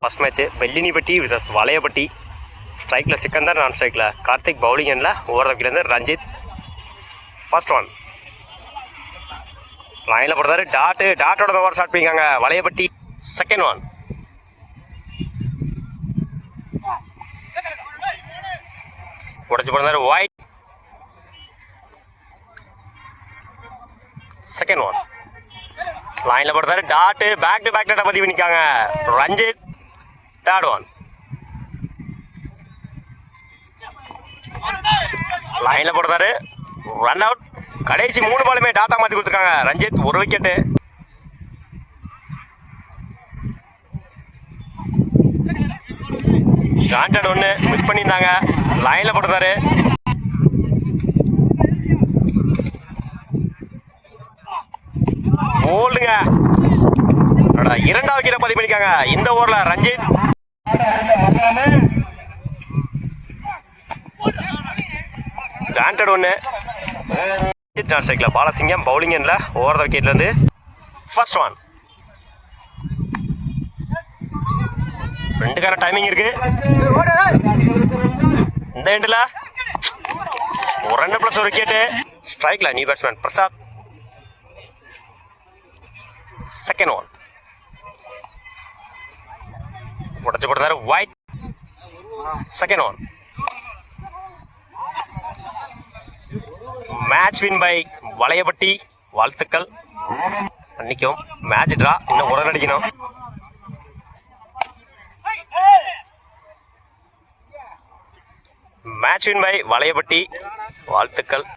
First match Vellinippatti versus Valaiyappatti. ஸ்ட்ரைக்கில் Sikandar, non ஸ்ட்ரைக்கில் Karthik, bowling எண்ணில் ஓவர் தக்கிலேருந்து ரஞ்சித். ஃபர்ஸ்ட் ஒன் லைனில் போடுறாரு, டாட்டோட ஓவர் ஸ்டார்ட் பண்ணிக்காங்க வளையப்பட்டி. செகண்ட் ஒன் உடச்சு போடுறாரு ஒயிட். செகண்ட் ஒன் லைனில் போடுறாரு, பேக் டு பேக் டாட்டா பதிவு பண்ணிக்காங்க ரஞ்சித். தேர்ட் ஒன் லைனில் போடுறாரு, ரன் அவுட். கடைசி 3 பாலுமே டாட்டா மாற்றி கொடுத்துருக்காங்க ரஞ்சித். 1 விக்கெட்டு. ஸ்டாண்டர்ட் 1 மிஸ் பண்ணியிருந்தாங்க. லைனில் போடுறாரு, போல்டுங்க. 2வது விக்கெட்டை பதிவு பண்ணிருக்காங்க இந்த ஓவரில் ரஞ்சித். ஸ்டாண்டர்ட் 1 நான் ஸ்ட்ரைக்கில் பாலசிங்கம், பவுலிங் எண்ணில் ஓவர் த விக்கெட்லேருந்து. ஃபர்ஸ்ட் ஒன் 2 டைமிங் இருக்கு இந்த எண்டில். 1 ரன் ப்ளஸ் 1 விக்கெட்டு. ஸ்ட்ரைக்கில் new batsman Prasad. Second one உடச்சு போடுறாரு wide. Second one match win by Valaiyappatti. வாழ்த்துக்கள். அன்னைக்கும் மேட்ச் ட்ரா, இன்னும் 1 ரன் அடிக்கணும். Match win by Valaiyappatti. வாழ்த்துக்கள்.